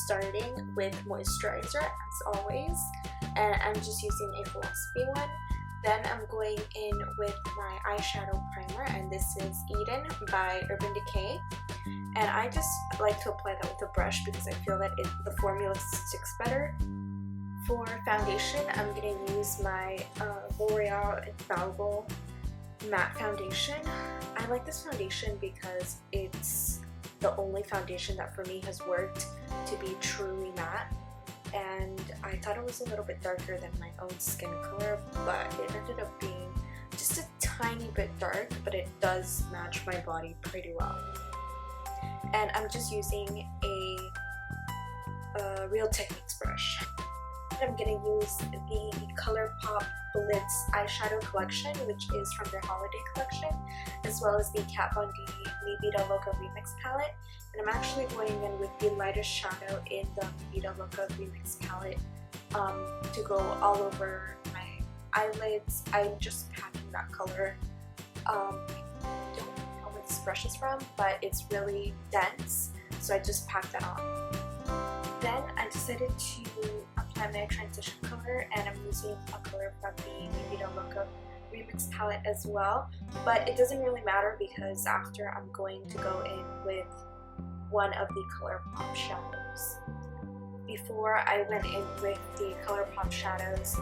starting with moisturizer as always, and I'm just using a Philosophy one. Then I'm going in with my eyeshadow primer, and this is Eden by Urban Decay. And I just like to apply that with a brush because I feel that the formula sticks better. For foundation, I'm going to use my L'Oreal Infallible Matte Foundation. I like this foundation because it's the only foundation that for me has worked to be truly matte. And I thought it was a little bit darker than my own skin color, but it ended up being just a tiny bit dark, but it does match my body pretty well. And I'm just using a Real Techniques brush. I'm going to use the Colourpop Blitz eyeshadow collection, which is from their holiday collection, as well as the Kat Von D Mi Vida Loca Remix palette. And I'm actually going in with the lightest shadow in the Mi Vida Loca Remix palette to go all over my eyelids. I'm just packing that color. I don't know where this brush is from, but it's really dense, so I just packed that on. Then I decided to apply my transition color, and I'm using a color from the Mi Vida Loca Remix palette as well, but it doesn't really matter because after I'm going to go in with one of the Colourpop shadows. Before I went in with the Colourpop shadows,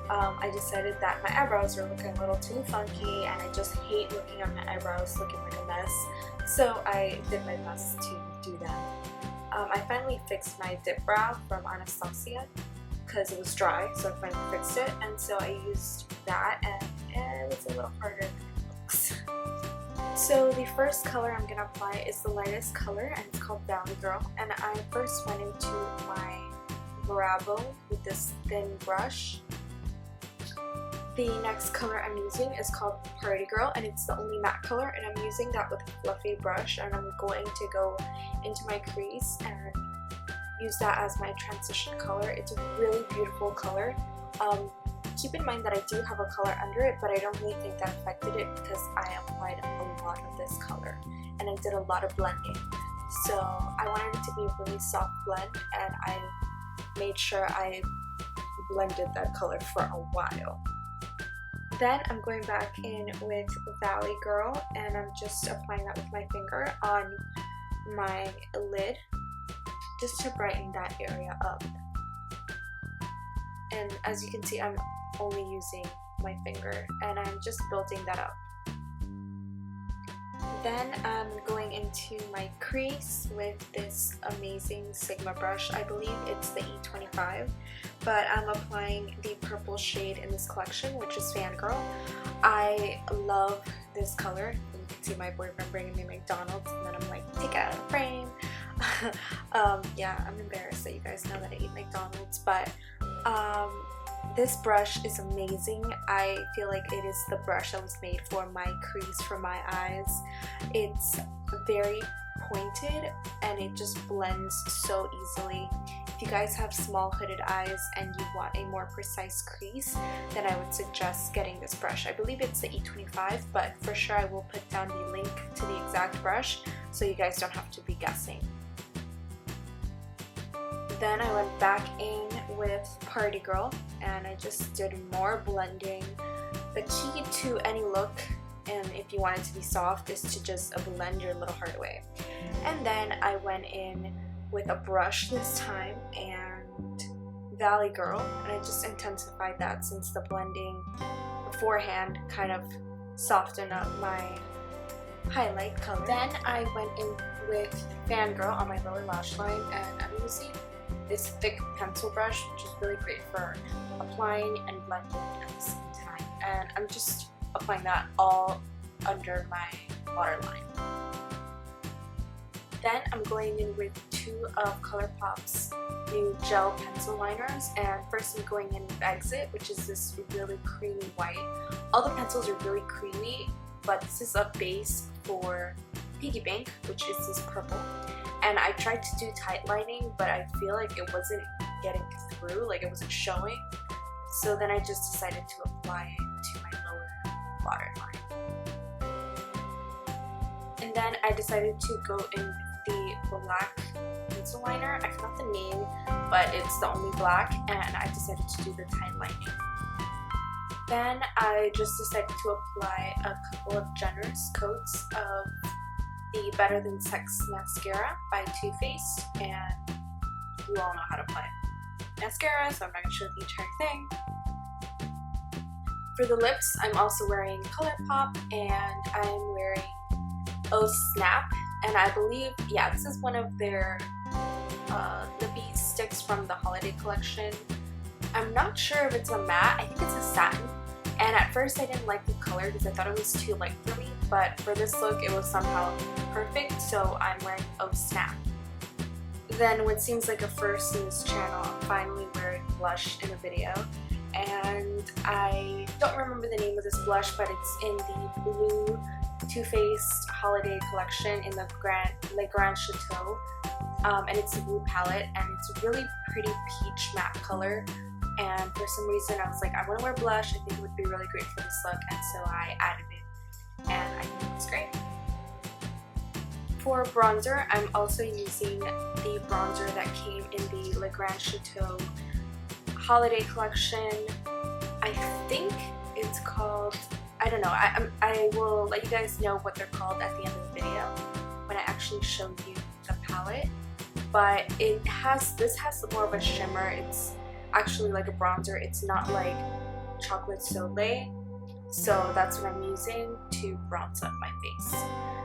I decided that my eyebrows were looking a little too funky, and I just hate looking at my eyebrows looking like a mess, so I did my best to do that. I finally fixed my dip brow from Anastasia because it was dry, so I finally fixed it, and so I used that, and it was a little harder than it looks. So the first color I'm going to apply is the lightest color, and it's called Valley Girl, and I first went into my wearable with this thin brush. The next color I'm using is called Party Girl, and it's the only matte color, and I'm using that with a fluffy brush, and I'm going to go into my crease and use that as my transition color. It's a really beautiful color. Keep in mind that I do have a color under it, but I don't really think that affected it because I applied a lot of this color and I did a lot of blending. So I wanted it to be a really soft blend, and I made sure I blended that color for a while. Then I'm going back in with Valley Girl, and I'm just applying that with my finger on my lid just to brighten that area up. And as you can see, I'm only using my finger, and I'm just building that up. Then I'm going into my crease with this amazing Sigma brush. I believe it's the E25, but I'm applying the purple shade in this collection, which is Fangirl. I love this color. You can see my boyfriend bringing me McDonald's, and then I'm like, take it out of the frame. Yeah, I'm embarrassed that you guys know that I eat McDonald's, but this brush is amazing. I feel like it is the brush that was made for my crease for my eyes. It's very pointed and it just blends so easily. If you guys have small hooded eyes and you want a more precise crease, then I would suggest getting this brush. I believe it's the E25, but for sure I will put down the link to the exact brush so you guys don't have to be guessing. Then I went back in with Party Girl, and I just did more blending. The key to any look, and if you want it to be soft, is to just blend your little heart away. And then I went in with a brush this time and Valley Girl, and I just intensified that since the blending beforehand kind of softened up my highlight color. Then I went in with Fangirl on my lower lash line, and I'm using this thick pencil brush, which is really great for applying and blending at the same time. And I'm just applying that all under my waterline. Then I'm going in with two of Colourpop's new gel pencil liners, and first I'm going in with Exit, which is this really creamy white. All the pencils are really creamy, but this is a base for Piggy Bank, which is this purple. And I tried to do tight lining, but I feel like it wasn't getting through, like it wasn't showing. So then I just decided to apply it to my lower waterline. And then I decided to go in with the black pencil liner. I forgot the name, but it's the only black, and I decided to do the tie lining. Then I just decided to apply a couple of generous coats of the Better Than Sex Mascara by Too Faced, and you all know how to apply mascara, so I'm not going to show the entire thing. For the lips, I'm also wearing Colourpop, and I'm wearing Oh Snap, and I believe, yeah, this is one of their Lippie Stix from the holiday collection. I'm not sure if it's a matte, I think it's a satin, and at first I didn't like the color because I thought it was too light for me, but for this look it was somehow perfect, so I'm wearing Oh Snap. Then what seems like a first in this channel, I'm finally wearing blush in a video, and I don't remember the name of this blush, but it's in the blue Too Faced holiday collection in the Le Grand Chateau, and it's a blue palette, and it's a really pretty peach matte color, and for some reason I was like, I want to wear blush, I think it would be really great for this look, and so I added it, and I think it's great. For bronzer, I'm also using the bronzer that came in the Le Grand Chateau holiday collection. I think it's called, I don't know, I will let you guys know what they're called at the end of the video when I actually show you the palette. But this has more of a shimmer. It's actually like a bronzer. It's not like chocolate soleil. So that's what I'm using to bronze up my face.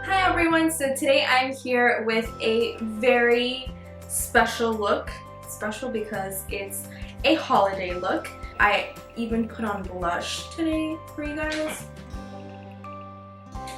Hi everyone, so today I'm here with a very special look. Special because it's a holiday look. I even put on blush today for you guys.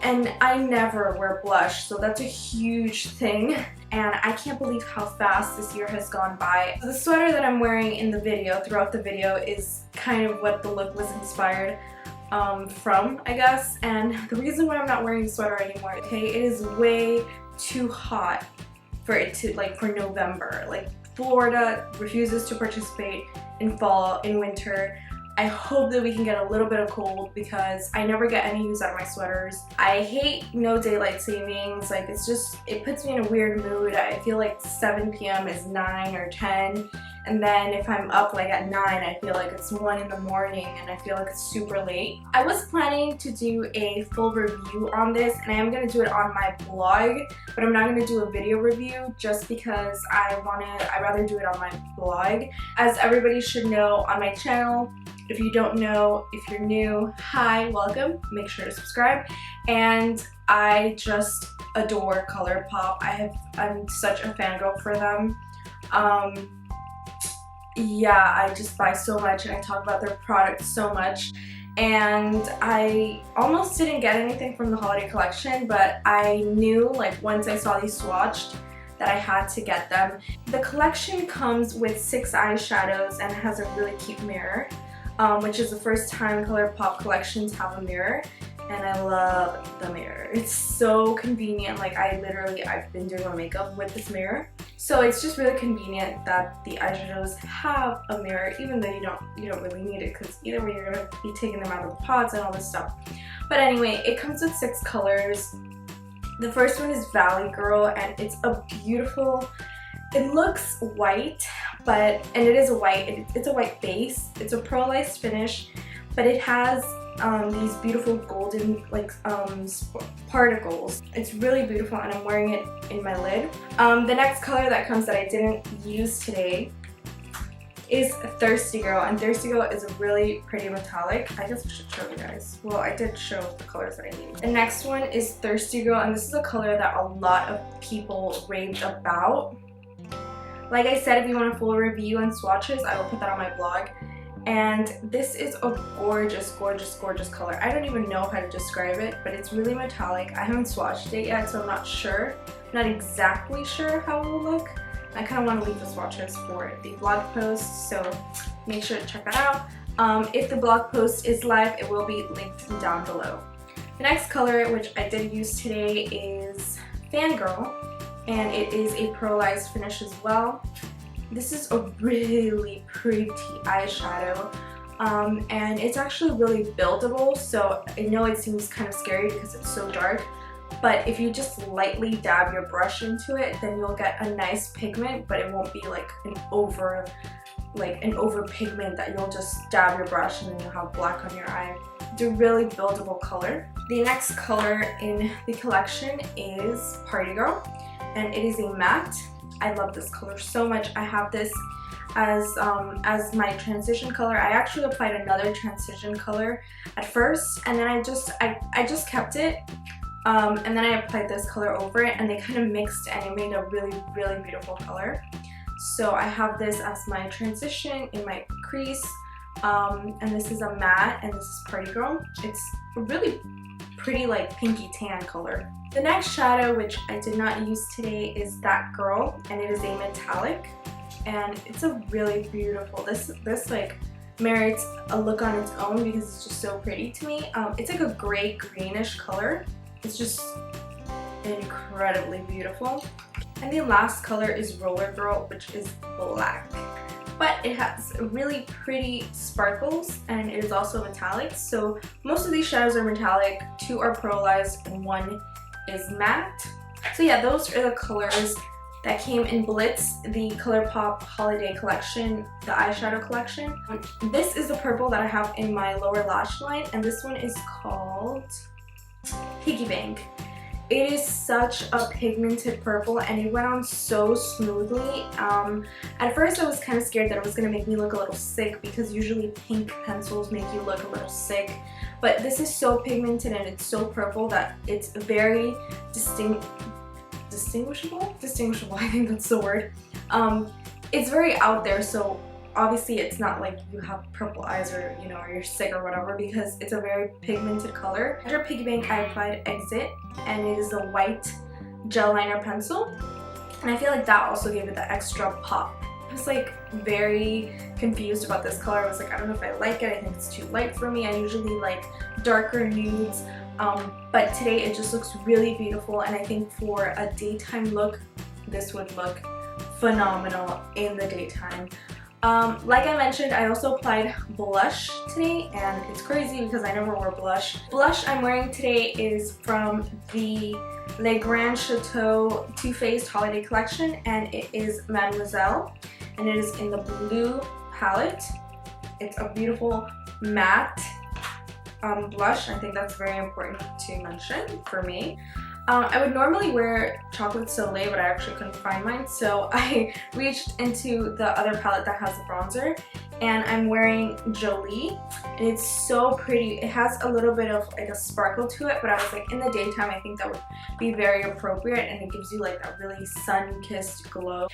And I never wear blush, so that's a huge thing. And I can't believe how fast this year has gone by. The sweater that I'm wearing in the video, throughout the video, is kind of what the look was inspired from, I guess. And the reason why I'm not wearing the sweater anymore, okay, it is way too hot for it to, like, for November. Like, Florida refuses to participate in fall, in winter. I hope that we can get a little bit of cold because I never get any use out of my sweaters. I hate no daylight savings. Like, it's just, it puts me in a weird mood. I feel like 7 p.m. is 9 or 10. And then if I'm up like at 9, I feel like it's 1 in the morning and I feel like it's super late. I was planning to do a full review on this, and I am going to do it on my blog, but I'm not going to do a video review just because I'd rather do it on my blog. As everybody should know on my channel, if you don't know, if you're new, hi, welcome, make sure to subscribe. And I just adore Colourpop. I'm such a fangirl for them. Yeah, I just buy so much and I talk about their products so much. And I almost didn't get anything from the holiday collection, but I knew, like, once I saw these swatched, that I had to get them. The collection comes with 6 eyeshadows and it has a really cute mirror, which is the first time Colourpop collections have a mirror. And I love the mirror. It's so convenient. Like, I've been doing my makeup with this mirror. So it's just really convenient that the eyeshadows have a mirror, even though you don't really need it, because either way you're gonna be taking them out of the pots and all this stuff. But anyway, it comes with 6 colors. The first one is Valley Girl, and it's a beautiful, it looks white, and it is a white, it's a white base. It's a pearlized finish, but it has these beautiful golden, like, particles. It's really beautiful, and I'm wearing it in my lid. The next color that comes that I didn't use today is Thirsty Girl, and Thirsty Girl is a really pretty metallic. I guess I should show you guys. Well, I did show the colors that I need. The next one is Thirsty Girl, and this is a color that a lot of people raved about. Like I said, if you want a full review and swatches, I will put that on my blog. And this is a gorgeous, gorgeous, gorgeous color. I don't even know how to describe it, but it's really metallic. I haven't swatched it yet, so I'm not sure. I'm not exactly sure how it will look. I kind of want to leave the swatches for the blog post, so make sure to check that out. If the blog post is live, it will be linked down below. The next color, which I did use today, is Fangirl, and it is a pearlized finish as well. This is a really pretty eyeshadow, and it's actually really buildable, so I know it seems kind of scary because it's so dark, but if you just lightly dab your brush into it, then you'll get a nice pigment, but it won't be like an over pigment that you'll just dab your brush and then you'll have black on your eye. It's a really buildable color. The next color in the collection is Party Girl, and it is a matte. I love this color so much. I have this as my transition color. I actually applied another transition color at first, and then I just kept it, and then I applied this color over it, and they kind of mixed and it made a really beautiful color. So I have this as my transition in my crease, and this is a matte, and this is Party Girl. It's a really pretty like pinky tan color. The next shadow, which I did not use today, is That Girl, and it is a metallic, and it's a really beautiful, this like merits a look on its own because it's just so pretty to me. It's like a gray greenish color. It's just incredibly beautiful. And the last color is Roller Girl, which is black, but it has really pretty sparkles and it is also metallic. So most of these shadows are metallic, 2 are pearlized and 1 is matte. So yeah, those are the colors that came in BLITZED, the Colourpop holiday collection, the eyeshadow collection. This is the purple that I have in my lower lash line, and this one is called Piggy Bank. It is such a pigmented purple and it went on so smoothly. At first I was kind of scared that it was going to make me look a little sick because usually pink pencils make you look a little sick. But this is so pigmented and it's so purple that it's very distinguishable, I think that's the word. It's very out there, so obviously it's not like you have purple eyes or you know, or you're sick or whatever, because it's a very pigmented color. After Piggy Bank I applied Exit, and it is a white gel liner pencil, and I feel like that also gave it the extra pop. I was like very confused about this color. I was like, I don't know if I like it, I think it's too light for me. I usually like darker nudes, but today it just looks really beautiful, and I think for a daytime look this would look phenomenal in the daytime. Like I mentioned, I also applied blush today, and it's crazy because I never wear blush. Blush I'm wearing today is from the Le Grand Chateau Too Faced Holiday Collection, and it is Mademoiselle, and it is in the blue palette. It's a beautiful matte blush. I think that's very important to mention for me. I would normally wear Chocolate Soleil, but I actually couldn't find mine, so I reached into the other palette that has the bronzer, and I'm wearing Jolie, and it's so pretty. It has a little bit of like a sparkle to it, but I was like, in the daytime I think that would be very appropriate, and it gives you like that really sun-kissed glow.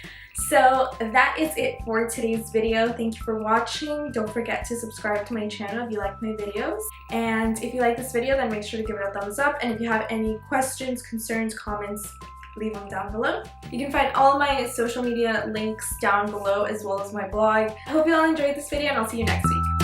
So that is it for today's video. Thank you for watching. Don't forget to subscribe to my channel if you like my videos, and if you like this video then make sure to give it a thumbs up, and if you have any questions, concerns, comments, leave them down below. You can find all my social media links down below as well as my blog. I hope you all enjoyed this video, and I'll see you next week.